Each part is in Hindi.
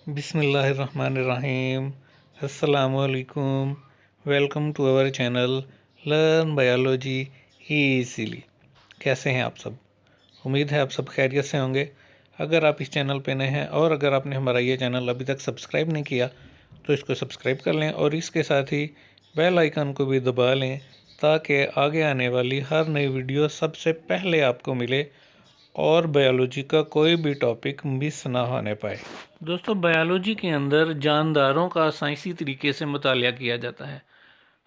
बिस्मिल्लाहिर्रहमानिर्रहीम। अस्सलामुअलैकुम। Welcome to our channel learn biology easily. कैसे हैं आप सब? उम्मीद है आप सब खैरियत से होंगे। अगर आप इस चैनल पे नए हैं और अगर आपने हमारा ये चैनल अभी तक सब्सक्राइब नहीं किया तो इसको सब्सक्राइब कर लें और इसके साथ ही बेल आइकन को भी दबा लें ताकि आगे आने वाली हर नई वीडियो सबसे पहले आपको मिले और बायोलॉजी का कोई भी टॉपिक मिस ना होने पाए। दोस्तों, बायोलॉजी के अंदर जानदारों का साइंसी तरीके से मुतालिया किया जाता है।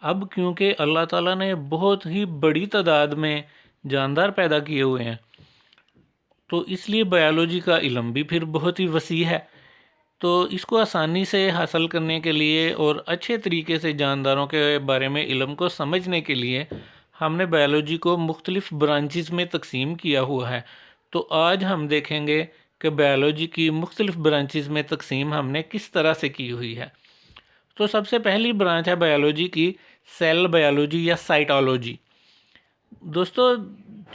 अब क्योंकि अल्लाह ताला ने बहुत ही बड़ी तादाद में जानदार पैदा किए हुए हैं तो इसलिए बायोलॉजी का इल्म भी फिर बहुत ही वसी है। तो इसको आसानी से हासिल करने के लिए और अच्छे तरीके से जानदारों के बारे में इल्म को समझने के लिए हमने बायोलॉजी को मुख्तलिफ ब्रांचेस में तकसीम किया हुआ है। तो आज हम देखेंगे कि बायोलॉजी की मुख्तलिफ ब्रांचेस में तकसीम हमने किस तरह से की हुई है। तो सबसे पहली ब्रांच है बायोलॉजी की सेल बायोलॉजी या साइटोलॉजी। दोस्तों,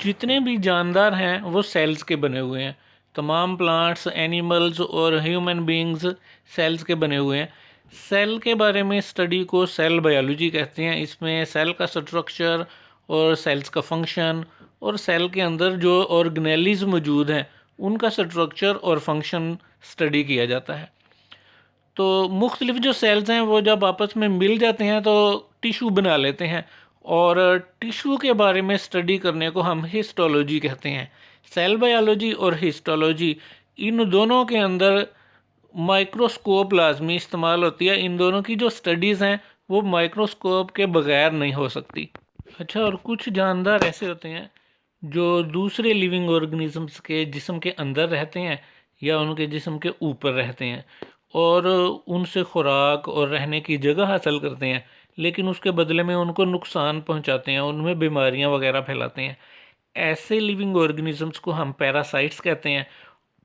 जितने भी जानदार हैं वो सेल्स के बने हुए हैं। तमाम प्लांट्स, एनिमल्स और ह्यूमन बीइंग्स सेल्स के बने हुए हैं। सेल के बारे में स्टडी को सेल बायोलॉजी कहते हैं। इसमें सेल का स्ट्रक्चर और सेल्स का फंक्शन और सेल के अंदर जो ऑर्गेनेलीज मौजूद हैं उनका स्ट्रक्चर और फंक्शन स्टडी किया जाता है। तो मुख्तलिफ जो सेल्स हैं वो जब आपस में मिल जाते हैं तो टिशू बना लेते हैं और टिशू के बारे में स्टडी करने को हम हिस्टोलॉजी कहते हैं। सेल बायोलॉजी और हिस्टोलॉजी, इन दोनों के अंदर माइक्रोस्कोप लाजमी इस्तेमाल होती है। इन दोनों की जो स्टडीज़ हैं वो माइक्रोस्कोप के बगैर नहीं हो सकती। अच्छा, और कुछ जानदार ऐसे होते हैं जो दूसरे लिविंग ऑर्गेनिजम्स के जिस्म के अंदर रहते हैं या उनके जिस्म के ऊपर रहते हैं और उनसे खुराक और रहने की जगह हासिल करते हैं, लेकिन उसके बदले में उनको नुकसान पहुंचाते हैं, उनमें बीमारियां वगैरह फैलाते हैं। ऐसे लिविंग ऑर्गेनिजम्स को हम पैरासाइट्स कहते हैं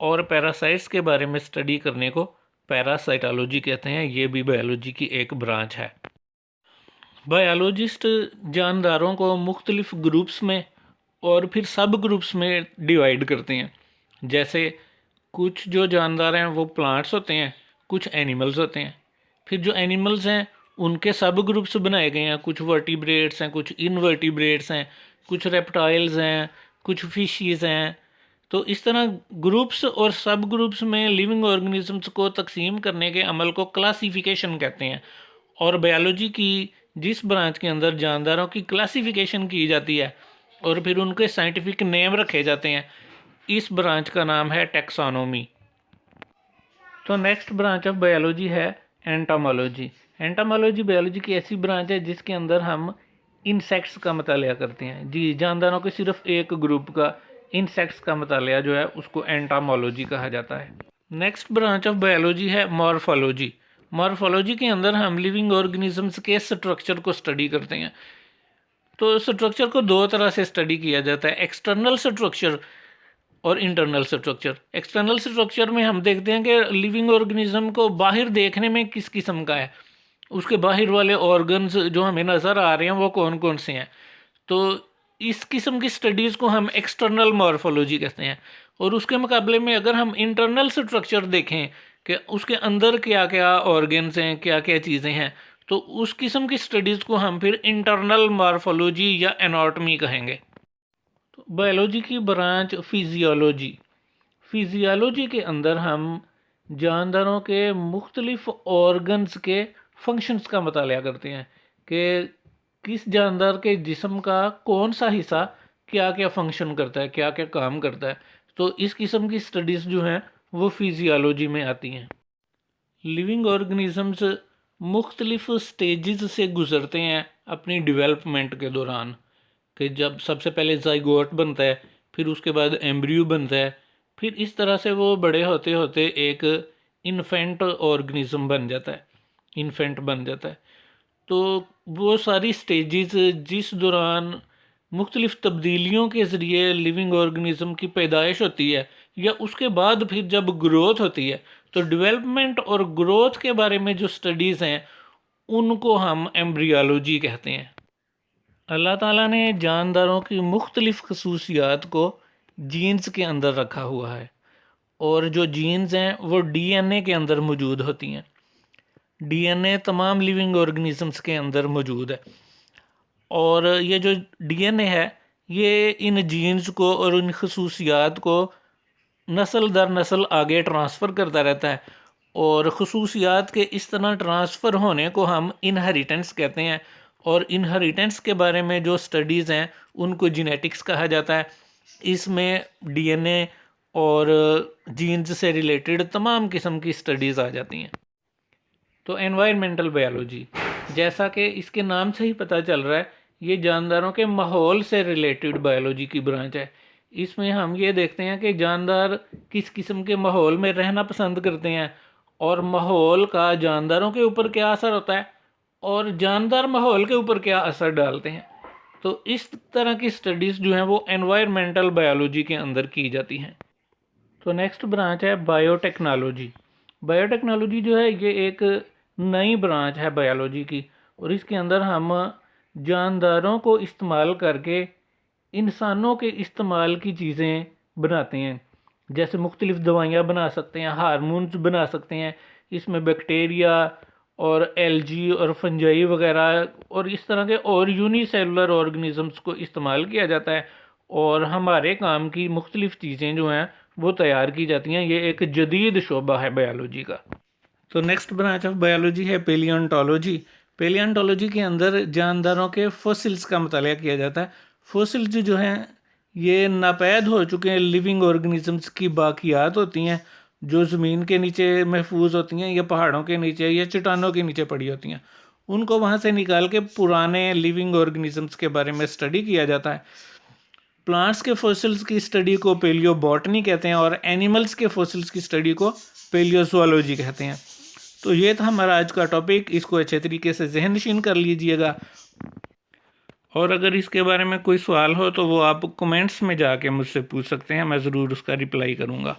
और पैरासाइट्स के बारे में स्टडी करने को पैरासाइटोलॉजी कहते हैं। ये भी बायोलॉजी की एक ब्रांच है। बायोलॉजिस्ट जानदारों को मुख्तलिफ ग्रुप्स में और फिर सब ग्रुप्स में डिवाइड करते हैं। जैसे कुछ जो जानदार हैं वो प्लांट्स होते हैं, कुछ एनिमल्स होते हैं। फिर जो एनिमल्स हैं उनके सब ग्रुप्स बनाए गए हैं। कुछ वर्टिब्रेट्स हैं, कुछ इनवर्टिब्रेट्स हैं, कुछ रेप्टाइल्स हैं, कुछ फिशीज़ हैं। तो इस तरह ग्रुप्स और सब ग्रुप्स में लिविंग ऑर्गेनिजम्स को तकसीम करने के अमल को क्लासिफिकेशन कहते हैं। और बायोलॉजी की जिस ब्रांच के अंदर जानदारों की क्लासिफिकेशन की जाती है और फिर उनके साइंटिफिक नेम रखे जाते हैं, इस ब्रांच का नाम है टैक्सोनॉमी। तो नेक्स्ट ब्रांच ऑफ बायोलॉजी है एंटोमोलॉजी। एंटोमोलॉजी बायोलॉजी की ऐसी ब्रांच है जिसके अंदर हम इंसेक्ट्स का मुतालिया करते हैं। जी, जानदारों के सिर्फ एक ग्रुप का इंसेक्ट्स का मुतालिया जो है उसको एंटोमोलॉजी कहा जाता है। नेक्स्ट ब्रांच ऑफ बायोलॉजी है मॉर्फोलॉजी। मॉर्फोलॉजी के अंदर हम लिविंग ऑर्गेनिजम्स के स्ट्रक्चर को स्टडी करते हैं। तो स्ट्रक्चर को दो तरह से स्टडी किया जाता है, एक्सटर्नल स्ट्रक्चर और इंटरनल स्ट्रक्चर। एक्सटर्नल स्ट्रक्चर में हम देखते हैं कि लिविंग ऑर्गेनिज्म को बाहर देखने में किस किस्म का है, उसके बाहर वाले ऑर्गन्स जो हमें नज़र आ रहे हैं वो कौन कौन से हैं। तो इस किस्म की स्टडीज़ को हम एक्सटर्नल मॉर्फोलॉजी कहते हैं। और उसके मुकाबले में अगर हम इंटरनल स्ट्रक्चर देखें कि उसके अंदर क्या क्या ऑर्गन्स हैं, क्या क्या चीज़ें हैं, तो उस किस्म की स्टडीज़ को हम फिर इंटरनल मॉर्फोलॉजी या एनाटॉमी कहेंगे। तो बायोलॉजी की ब्रांच फिजियोलॉजी। फिजियोलॉजी के अंदर हम जानदारों के मुख्तलिफ ऑर्गन्स के फंक्शंस का मुतालिया करते हैं कि किस जानदार के जिस्म का कौन सा हिस्सा क्या क्या फंक्शन करता है, क्या क्या काम करता है। तो इस किस्म की स्टडीज़ जो हैं वो फिजियोलॉजी में आती हैं। लिविंग ऑर्गेनिजम्स मुख्तलिफ स्टेजेस से गुज़रते हैं अपनी डेवलपमेंट के दौरान, कि जब सबसे पहले ज़ाइगोट बनता है, फिर उसके बाद एम्ब्रियो बनता है, फिर इस तरह से वो बड़े होते होते एक इन्फेंट ऑर्गेनिज्म बन जाता है, इन्फेंट बन जाता है। तो वो सारी स्टेजेस जिस दौरान मुख्तलिफ़ तब्दीलियों के ज़रिए लिविंग ऑर्गेनिज्म की पैदाइश होती है या उसके बाद फिर जब ग्रोथ होती है, तो डेवलपमेंट और ग्रोथ के बारे में जो स्टडीज़ हैं उनको हम एम्ब्रियोलॉजी कहते हैं। अल्लाह ताला ने जानदारों की मुख्तलिफ़ खसूसियात को जीन्स के अंदर रखा हुआ है और जो जीन्स हैं वो डीएनए के अंदर मौजूद होती हैं। डीएनए तमाम लिविंग ऑर्गेनिजम्स के अंदर मौजूद है, और ये जो डीएनए है ये इन जीन्स को और इन खसूसियात को नस्ल दर नस्ल आगे ट्रांसफ़र करता रहता है, और खसूसियात के इस तरह ट्रांसफ़र होने को हम इनहेरिटेंस कहते हैं। और इनहेरिटेंस के बारे में जो स्टडीज़ हैं उनको जेनेटिक्स कहा जाता है। इसमें डीएनए और जीन्स से रिलेटेड तमाम किस्म की स्टडीज़ आ जाती हैं। तो एनवायरमेंटल बायोलॉजी, जैसा कि इसके नाम से ही पता चल रहा है, ये जानदारों के माहौल से रिलेटेड बायोलॉजी की ब्रांच है। इसमें हम ये देखते हैं कि जानदार किस किस्म के माहौल में रहना पसंद करते हैं, और माहौल का जानदारों के ऊपर क्या असर होता है, और जानदार माहौल के ऊपर क्या असर डालते हैं। तो इस तरह की स्टडीज़ जो हैं वो एनवायरमेंटल बायोलॉजी के अंदर की जाती हैं। तो नेक्स्ट ब्रांच है बायोटेक्नोलॉजी। बायोटेक्नोलॉजी जो है ये एक नई ब्रांच है बायोलॉजी की, और इसके अंदर हम जानदारों को इस्तेमाल करके इंसानों के इस्तेमाल की चीज़ें बनाते हैं। जैसे मुख्तलिफ़ दवाइयाँ बना सकते हैं, हार्मोन्स बना सकते हैं। इसमें बैक्टीरिया और एल्गी और फंजाई वगैरह और इस तरह के और यूनिसेलुलर ऑर्गेनिजम्स को इस्तेमाल किया जाता है, और हमारे काम की मुख्तलिफ़ चीज़ें जो हैं वो तैयार की जाती हैं। ये एक जदीद शोबा है बायोलॉजी का। तो नेक्स्ट ब्रांच ऑफ बायोलॉजी है पेलियोंटोलॉजी। पेलियोंटोलॉजी के अंदर जानदारों के फॉसिल्स का मुताला किया जाता है। फॉसिल्स जो हैं ये नापैद हो चुके हैं लिविंग ऑर्गेनिजम्स की बाकियात होती हैं, जो ज़मीन के नीचे महफूज होती हैं या पहाड़ों के नीचे या चट्टानों के नीचे पड़ी होती हैं। उनको वहाँ से निकाल के पुराने लिविंग ऑर्गेनिजम्स के बारे में स्टडी किया जाता है। प्लांट्स के फॉसिल्स की स्टडी को पेलियोबॉटनी कहते हैं, और एनिमल्स के फॉसिल्स की स्टडी को पेलियोजूलॉजी कहते हैं। तो ये था हमारा आज का टॉपिक, इसको अच्छे तरीके से ज़हन नशीन कर लीजिएगा, और अगर इसके बारे में कोई सवाल हो तो वो आप कमेंट्स में जाके मुझसे पूछ सकते हैं, मैं ज़रूर उसका रिप्लाई करूँगा।